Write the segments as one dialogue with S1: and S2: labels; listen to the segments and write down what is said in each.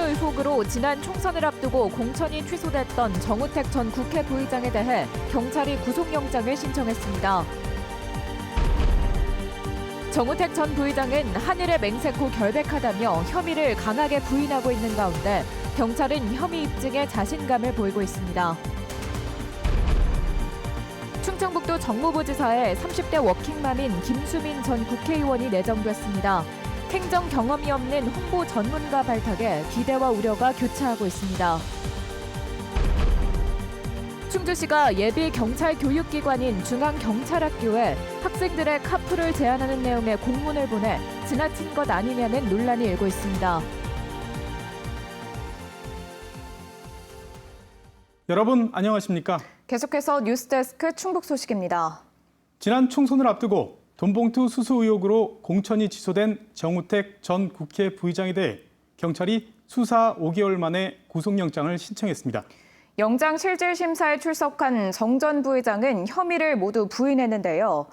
S1: 의혹으로 지난 총선을 앞두고 공천이 취소됐던 정우택 전 국회 부의장에 대해 경찰이 구속영장을 신청했습니다. 정우택 전 부의장은 하늘의 맹세코 결백하다며 혐의를 강하게 부인하고 있는 가운데 경찰은 혐의 입증에 자신감을 보이고 있습니다. 충청북도 정무부지사에 30대 워킹맘인 김수민 전 국회의원이 내정됐습니다. 행정 경험이 없는 홍보 전문가 발탁에 기대와 우려가 교차하고 있습니다. 충주시가 예비 경찰 교육기관인 중앙경찰학교에 학생들의 카풀을 제한하는 내용의 공문을 보내 지나친 것 아니냐는 논란이 일고 있습니다.
S2: 여러분 안녕하십니까?
S3: 계속해서 뉴스데스크 충북 소식입니다.
S2: 지난 총선을 앞두고 돈봉투 수수 의혹으로 공천이 취소된 정우택 전 국회 부의장에 대해 경찰이 수사 5개월 만에 구속영장을 신청했습니다.
S3: 영장 실질 심사에 출석한 정 전 부의장은 혐의를 모두 부인했는데요.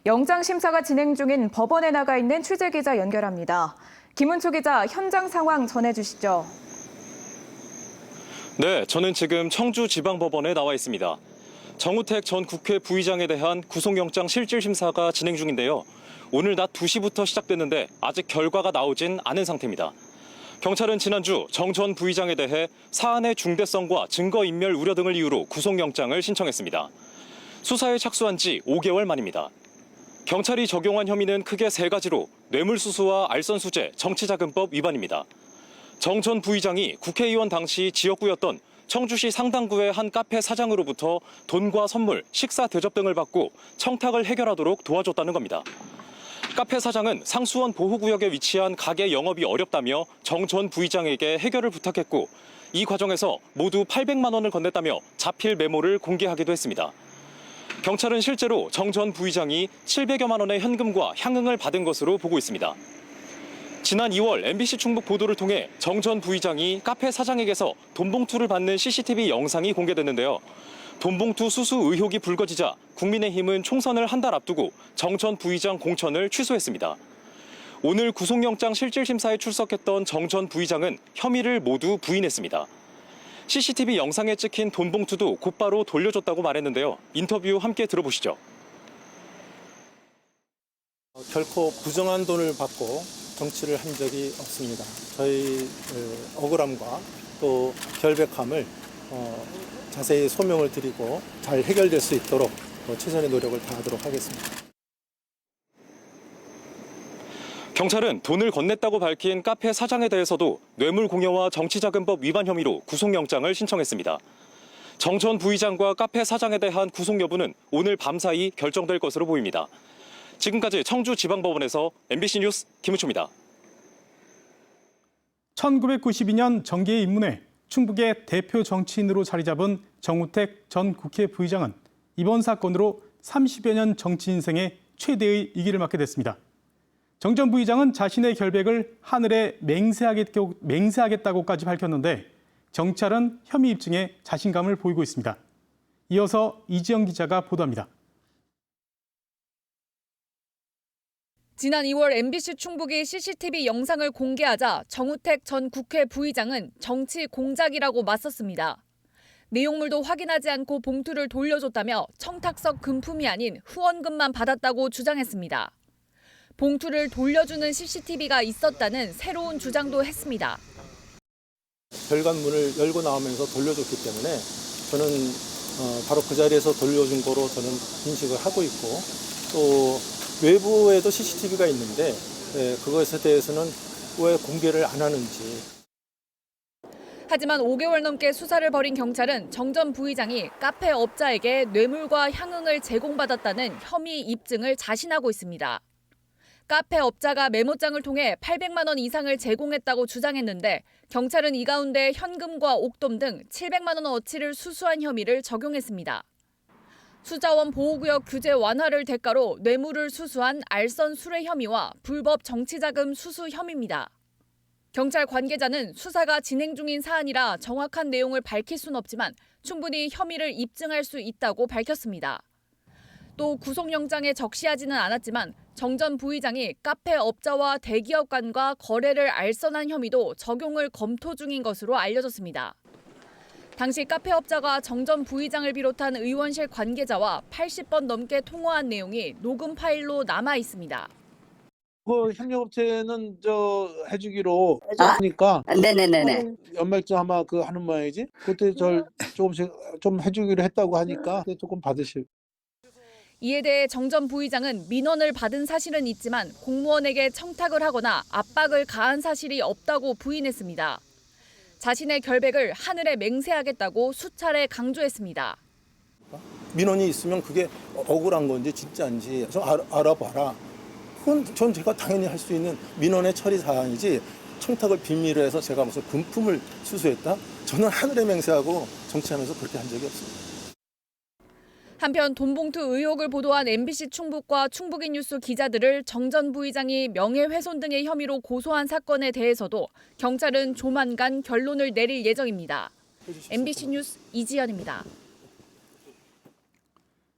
S3: 영장 심사가 진행 중인 법원에 나가 있는 취재기자 연결합니다. 김은초 기자, 현장 상황 전해주시죠.
S4: 네, 저는 지금 청주지방법원에 나와 있습니다. 정우택 전 국회 부의장에 대한 구속영장 실질심사가 진행 중인데요. 오늘 낮 2시부터 시작됐는데 아직 결과가 나오진 않은 상태입니다. 경찰은 지난주 정 전 부의장에 대해 사안의 중대성과 증거인멸 우려 등을 이유로 구속영장을 신청했습니다. 수사에 착수한 지 5개월 만입니다. 경찰이 적용한 혐의는 크게 3가지로 뇌물수수와 알선수재, 정치자금법 위반입니다. 정 전 부의장이 국회의원 당시 지역구였던 청주시 상당구의 한 카페 사장으로부터 돈과 선물, 식사 대접 등을 받고 청탁을 해결하도록 도와줬다는 겁니다. 카페 사장은 상수원 보호구역에 위치한 가게 영업이 어렵다며 정 전 부의장에게 해결을 부탁했고 이 과정에서 모두 800만 원을 건넸다며 자필 메모를 공개하기도 했습니다. 경찰은 실제로 정 전 부의장이 700여만 원의 현금과 향응을 받은 것으로 보고 있습니다. 지난 2월 MBC 충북 보도를 통해 정 전 부의장이 카페 사장에게서 돈봉투를 받는 CCTV 영상이 공개됐는데요. 돈봉투 수수 의혹이 불거지자 국민의힘은 총선을 한 달 앞두고 정 전 부의장 공천을 취소했습니다. 오늘 구속영장 실질심사에 출석했던 정 전 부의장은 혐의를 모두 부인했습니다. CCTV 영상에 찍힌 돈봉투도 곧바로 돌려줬다고 말했는데요. 인터뷰 함께 들어보시죠.
S5: 결코 부정한 돈을 받고 정치를 한 적이 없습니다. 저희 억울함과 또 결백함을 자세히 소명을 드리고 잘 해결될 수 있도록 최선의 노력을 다하도록 하겠습니다.
S4: 경찰은 돈을 건넸다고 밝힌 카페 사장에 대해서도 뇌물공여와 정치자금법 위반 혐의로 구속영장을 신청했습니다. 정 전 부의장과 카페 사장에 대한 구속 여부는 오늘 밤사이 결정될 것으로 보입니다. 지금까지 청주지방법원에서 MBC 뉴스 김우초입니다.
S2: 1992년 정계에 입문해 충북의 대표 정치인으로 자리 잡은 정우택 전 국회 부의장은 이번 사건으로 30여 년 정치 인생의 최대의 위기를 맞게 됐습니다. 정 전 부의장은 자신의 결백을 하늘에 맹세하겠다고까지 밝혔는데 경찰은 혐의 입증에 자신감을 보이고 있습니다. 이어서 이지영 기자가 보도합니다.
S6: 지난 2월 MBC 충북이 CCTV 영상을 공개하자 정우택 전 국회 부의장은 정치 공작이라고 맞섰습니다. 내용물도 확인하지 않고 봉투를 돌려줬다며 청탁석 금품이 아닌 후원금만 받았다고 주장했습니다. 봉투를 돌려주는 CCTV가 있었다는 새로운 주장도 했습니다.
S5: 별관문을 열고 나오면서 돌려줬기 때문에 저는 바로 그 자리에서 돌려준 거로 저는 인식을 하고 있고 또 외부에도 CCTV가 있는데 그것에 대해서는 왜 공개를 안 하는지.
S6: 하지만 5개월 넘게 수사를 벌인 경찰은 정 전 부의장이 카페 업자에게 뇌물과 향응을 제공받았다는 혐의 입증을 자신하고 있습니다. 카페 업자가 메모장을 통해 800만 원 이상을 제공했다고 주장했는데 경찰은 이 가운데 현금과 옥돔 등 700만 원 어치를 수수한 혐의를 적용했습니다. 수자원 보호구역 규제 완화를 대가로 뇌물을 수수한 알선 수뢰 혐의와 불법 정치자금 수수 혐의입니다. 경찰 관계자는 수사가 진행 중인 사안이라 정확한 내용을 밝힐 수는 없지만 충분히 혐의를 입증할 수 있다고 밝혔습니다. 또 구속영장에 적시하지는 않았지만 정 전 부의장이 카페 업자와 대기업 간과 거래를 알선한 혐의도 적용을 검토 중인 것으로 알려졌습니다. 당시 카페 업자가 정 전 부의장을 비롯한 의원실 관계자와 80번 넘게 통화한 내용이 녹음 파일로 남아 있습니다.
S7: 그 협력업체는 해주기로 하니까
S8: 네네네네.
S7: 연말쯤 아마 그 하는 모양이지. 그때 조금씩 좀 해주기로 했다고 하니까 조금 받으실.
S6: 이에 대해 정 전 부의장은 민원을 받은 사실은 있지만 공무원에게 청탁을 하거나 압박을 가한 사실이 없다고 부인했습니다. 자신의 결백을 하늘에 맹세하겠다고 수차례 강조했습니다.
S5: 민원이 있으면 그게 억울한 건지 진짜인지 좀 알아봐라. 그건 전 제가 당연히 할 수 있는 민원의 처리 사항이지 청탁을 빌미로 해서 제가 무슨 금품을 수수했다? 저는 하늘에 맹세하고 정치하면서 그렇게 한 적이 없습니다.
S6: 한편 돈봉투 의혹을 보도한 MBC 충북과 충북인 뉴스 기자들을 정 전 부의장이 명예훼손 등의 혐의로 고소한 사건에 대해서도 경찰은 조만간 결론을 내릴 예정입니다. MBC 뉴스 이지연입니다.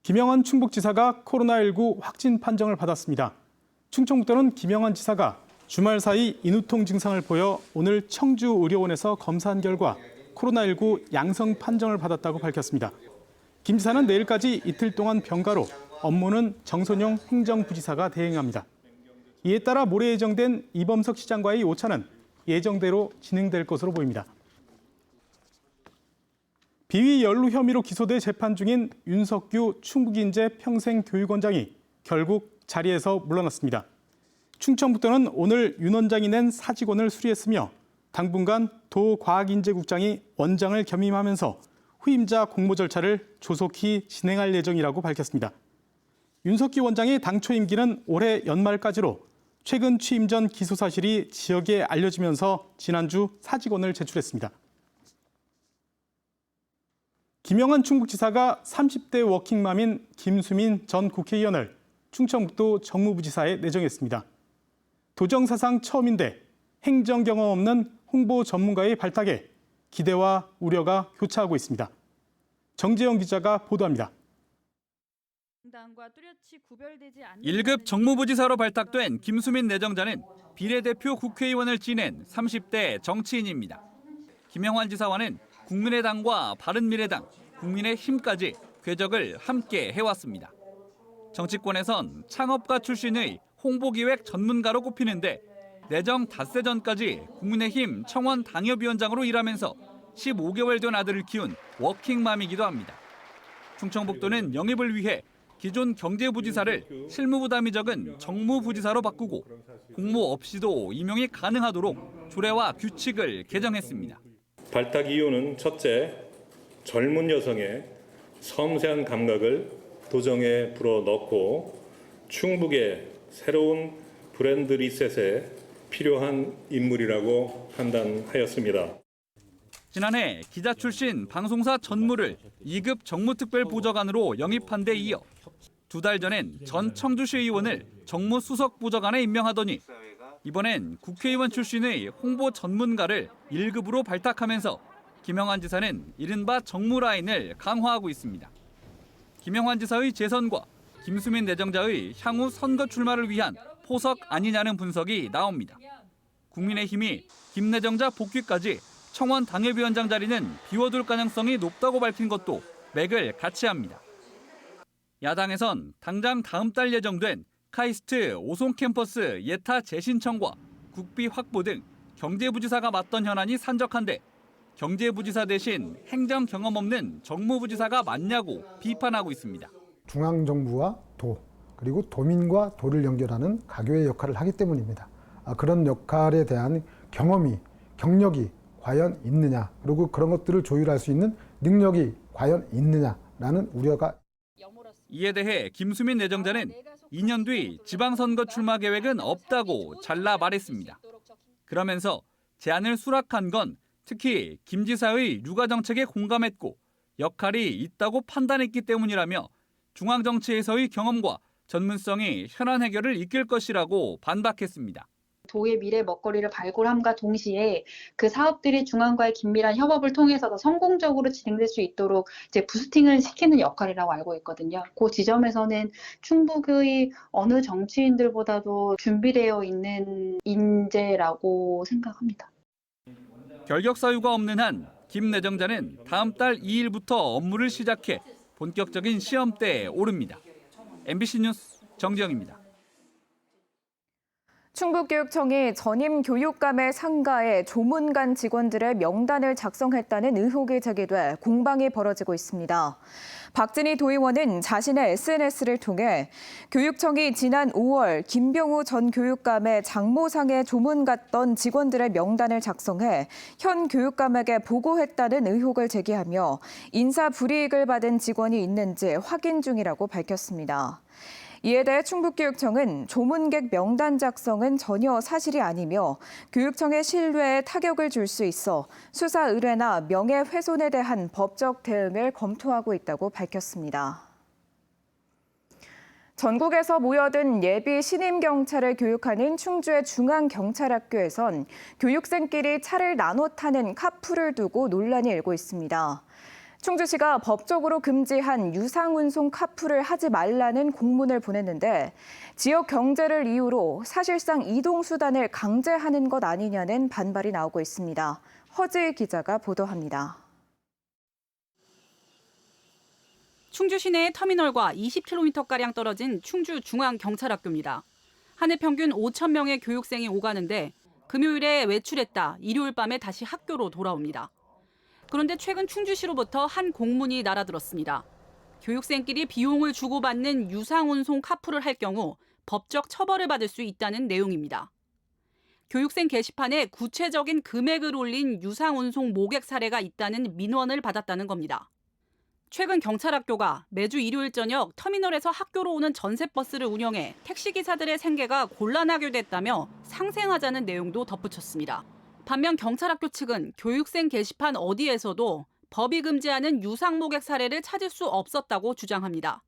S2: 김영환 충북지사가 코로나19 확진 판정을 받았습니다. 충청북도는 김영환 지사가 주말 사이 인후통 증상을 보여 오늘 청주의료원에서 검사한 결과 코로나19 양성 판정을 받았다고 밝혔습니다. 김 지사는 내일까지 이틀 동안 병가로 업무는 정선용 행정부지사가 대행합니다. 이에 따라 모레 예정된 이범석 시장과의 오차는 예정대로 진행될 것으로 보입니다. 비위 연루 혐의로 기소돼 재판 중인 윤석규 충북인재 평생교육원장이 결국 자리에서 물러났습니다. 충청북도는 오늘 윤 원장이 낸 사직원을 수리했으며 당분간 도과학인재국장이 원장을 겸임하면서 후임자 공모 절차를 조속히 진행할 예정이라고 밝혔습니다. 윤석규 원장의 당초 임기는 올해 연말까지로 최근 취임 전 기소 사실이 지역에 알려지면서 지난주 사직원을 제출했습니다. 김영환 충북지사가 30대 워킹맘인 김수민 전 국회의원을 충청북도 정무부지사에 내정했습니다. 도정사상 처음인데 행정 경험 없는 홍보 전문가의 발탁에 기대와 우려가 교차하고 있습니다. 정재영 기자가 보도합니다.
S9: 1급 정무부지사로 발탁된 김수민 내정자는 비례대표 국회의원을 지낸 30대 정치인입니다. 김영환 지사와는 국민의당과 바른미래당, 국민의힘까지 궤적을 함께 해왔습니다. 정치권에선 창업가 출신의 홍보기획 전문가로 꼽히는데 내정 닷새 전까지 국민의힘 청원 당협위원장으로 일하면서 15개월 된 아들을 키운 워킹맘이기도 합니다. 충청북도는 영입을 위해 기존 경제부지사를 실무부담이 적은 정무부지사로 바꾸고 공모 없이도 임용이 가능하도록 조례와 규칙을 개정했습니다.
S10: 발탁 이유는 첫째, 젊은 여성의 섬세한 감각을 도정에 불어넣고 충북의 새로운 브랜드 리셋에 필요한 인물이라고 판단하였습니다.
S9: 지난해 기자 출신 방송사 전무를 2급 정무특별보좌관으로 영입한 데 이어 2달 전엔 전 청주시 의원을 정무수석보좌관에 임명하더니 이번엔 국회의원 출신의 홍보 전문가를 1급으로 발탁하면서 김영환 지사는 이른바 정무 라인을 강화하고 있습니다. 김영환 지사의 재선과 김수민 내정자의 향후 선거 출마를 위한 포석 아니냐는 분석이 나옵니다. 국민의힘이 김 내정자 복귀까지 청원 당협위원장 자리는 비워둘 가능성이 높다고 밝힌 것도 맥을 같이 합니다. 야당에선 당장 다음 달 예정된 카이스트 오송 캠퍼스 예타 재신청과 국비 확보 등 경제부지사가 맡던 현안이 산적한데 경제부지사 대신 행정 경험 없는 정무부지사가 맞냐고 비판하고 있습니다.
S11: 중앙정부와 도, 그리고 도민과 도를 연결하는 가교의 역할을 하기 때문입니다. 그런 역할에 대한 경험이, 경력이 과연 있느냐, 그리고 그런 것들을 조율할 수 있는 능력이 과연 있느냐라는 우려가.
S9: 이에 대해 김수민 내정자는 2년 뒤 지방선거 출마 계획은 없다고 잘라 말했습니다. 그러면서 제안을 수락한 건 특히 김 지사의 육아 정책에 공감했고 역할이 있다고 판단했기 때문이라며 중앙정치에서의 경험과 전문성이 현안 해결을 이끌 것이라고 반박했습니다.
S8: 도의 미래 먹거리를 발굴함과 동시에 그 사업들이 중앙과의 긴밀한 협업을 통해서 더 성공적으로 진행될 수 있도록 이제 부스팅을 시키는 역할이라고 알고 있거든요. 그 지점에서는 충북의 어느 정치인들보다도 준비되어 있는 인재라고 생각합니다.
S9: 결격 사유가 없는 한 김 내정자는 다음 달 2일부터 업무를 시작해 본격적인 시험대에 오릅니다. MBC 뉴스 정지영입니다.
S1: 충북교육청이 전임 교육감의 상가에 조문관 직원들의 명단을 작성했다는 의혹이 제기돼 공방이 벌어지고 있습니다. 박진희 도의원은 자신의 SNS를 통해 교육청이 지난 5월 김병우 전 교육감의 장모상에 조문 갔던 직원들의 명단을 작성해 현 교육감에게 보고했다는 의혹을 제기하며 인사 불이익을 받은 직원이 있는지 확인 중이라고 밝혔습니다. 이에 대해 충북교육청은 조문객 명단 작성은 전혀 사실이 아니며 교육청의 신뢰에 타격을 줄 수 있어 수사 의뢰나 명예훼손에 대한 법적 대응을 검토하고 있다고 밝혔습니다. 전국에서 모여든 예비 신임 경찰을 교육하는 충주의 중앙경찰학교에선 교육생끼리 차를 나눠 타는 카풀을 두고 논란이 일고 있습니다. 충주시가 법적으로 금지한 유상운송 카풀을 하지 말라는 공문을 보냈는데 지역 경제를 이유로 사실상 이동수단을 강제하는 것 아니냐는 반발이 나오고 있습니다. 허지희 기자가 보도합니다.
S12: 충주 시내의 터미널과 20km가량 떨어진 충주 중앙경찰학교입니다. 한 해 평균 5천 명의 교육생이 오가는데 금요일에 외출했다 일요일 밤에 다시 학교로 돌아옵니다. 그런데 최근 충주시로부터 한 공문이 날아들었습니다. 교육생끼리 비용을 주고받는 유상운송 카풀을 할 경우 법적 처벌을 받을 수 있다는 내용입니다. 교육생 게시판에 구체적인 금액을 올린 유상운송 모객 사례가 있다는 민원을 받았다는 겁니다. 최근 경찰학교가 매주 일요일 저녁 터미널에서 학교로 오는 전세버스를 운영해 택시기사들의 생계가 곤란하게 됐다며 상생하자는 내용도 덧붙였습니다. 반면 경찰학교 측은 교육생 게시판 어디에서도 법이 금지하는 유상모객 사례를 찾을 수 없었다고 주장합니다.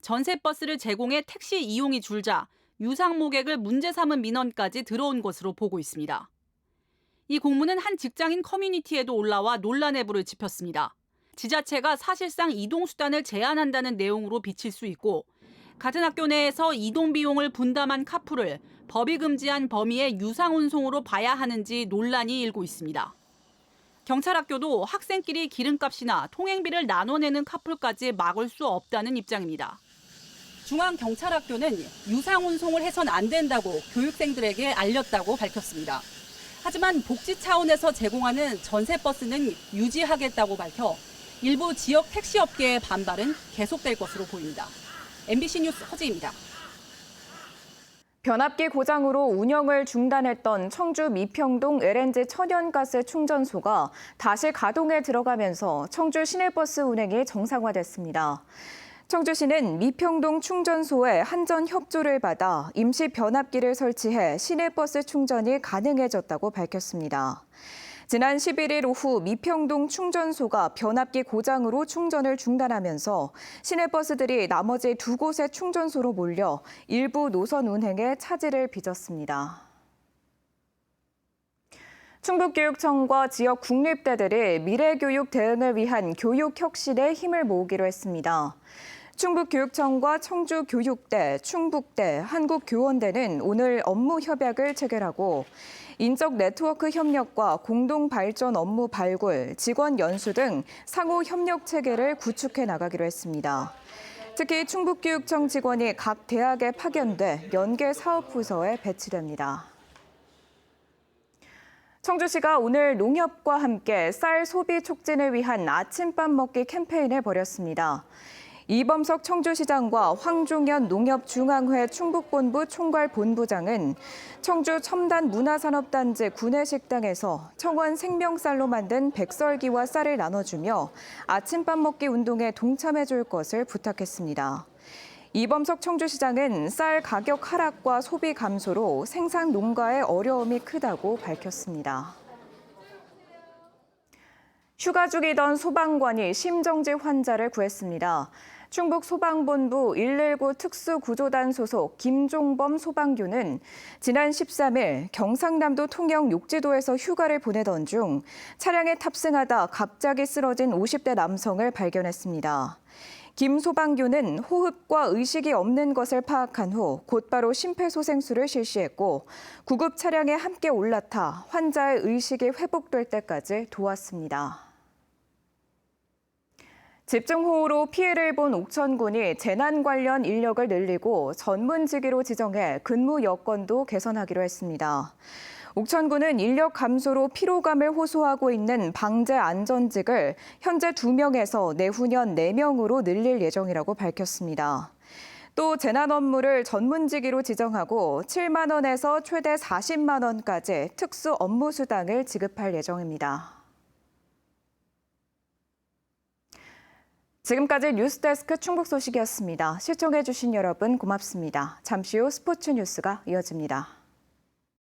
S12: 전세버스를 제공해 택시 이용이 줄자 유상모객을 문제 삼은 민원까지 들어온 것으로 보고 있습니다. 이 공문은 한 직장인 커뮤니티에도 올라와 논란의 불을 지폈습니다. 지자체가 사실상 이동수단을 제한한다는 내용으로 비칠 수 있고 같은 학교 내에서 이동 비용을 분담한 카풀을 법이 금지한 범위의 유상운송으로 봐야 하는지 논란이 일고 있습니다. 경찰학교도 학생끼리 기름값이나 통행비를 나눠내는 카풀까지 막을 수 없다는 입장입니다. 중앙경찰학교는 유상운송을 해선 안 된다고 교육생들에게 알렸다고 밝혔습니다. 하지만 복지 차원에서 제공하는 전세버스는 유지하겠다고 밝혀 일부 지역 택시업계의 반발은 계속될 것으로 보입니다. MBC 뉴스 허지입니다.
S1: 변압기 고장으로 운영을 중단했던 청주 미평동 LNG 천연가스 충전소가 다시 가동에 들어가면서 청주 시내버스 운행이 정상화됐습니다. 청주시는 미평동 충전소에 한전 협조를 받아 임시 변압기를 설치해 시내버스 충전이 가능해졌다고 밝혔습니다. 지난 11일 오후 미평동 충전소가 변압기 고장으로 충전을 중단하면서 시내버스들이 나머지 두 곳의 충전소로 몰려 일부 노선 운행에 차질을 빚었습니다. 충북교육청과 지역 국립대들이 미래교육 대응을 위한 교육혁신에 힘을 모으기로 했습니다. 충북교육청과 청주교육대, 충북대, 한국교원대는 오늘 업무 협약을 체결하고 인적 네트워크 협력과 공동 발전 업무 발굴, 직원 연수 등 상호 협력 체계를 구축해 나가기로 했습니다. 특히 충북교육청 직원이 각 대학에 파견돼 연계 사업 부서에 배치됩니다. 청주시가 오늘 농협과 함께 쌀 소비 촉진을 위한 아침밥 먹기 캠페인을 벌였습니다. 이범석 청주시장과 황종현 농협중앙회 충북본부 총괄본부장은 청주 첨단문화산업단지 구내식당에서 청원 생명쌀로 만든 백설기와 쌀을 나눠주며 아침밥 먹기 운동에 동참해줄 것을 부탁했습니다. 이범석 청주시장은 쌀 가격 하락과 소비 감소로 생산 농가의 어려움이 크다고 밝혔습니다. 휴가 중이던 소방관이 심정지 환자를 구했습니다.
S3: 충북소방본부 119 특수구조단 소속 김종범 소방교는 지난 13일 경상남도 통영 욕지도에서 휴가를 보내던 중 차량에 탑승하다 갑자기 쓰러진 50대 남성을 발견했습니다. 김 소방교는 호흡과 의식이 없는 것을 파악한 후 곧바로 심폐소생술을 실시했고 구급 차량에 함께 올라타 환자의 의식이 회복될 때까지 도왔습니다. 집중호우로 피해를 본 옥천군이 재난 관련 인력을 늘리고 전문직위로 지정해 근무 여건도 개선하기로 했습니다. 옥천군은 인력 감소로 피로감을 호소하고 있는 방재 안전직을 현재 2명에서 내후년 4명으로 늘릴 예정이라고 밝혔습니다. 또 재난 업무를 전문직위로 지정하고 7만 원에서 최대 40만 원까지 특수 업무 수당을 지급할 예정입니다. 지금까지 뉴스데스크 충북 소식이었습니다. 시청해주신 여러분 고맙습니다. 잠시 후 스포츠 뉴스가 이어집니다.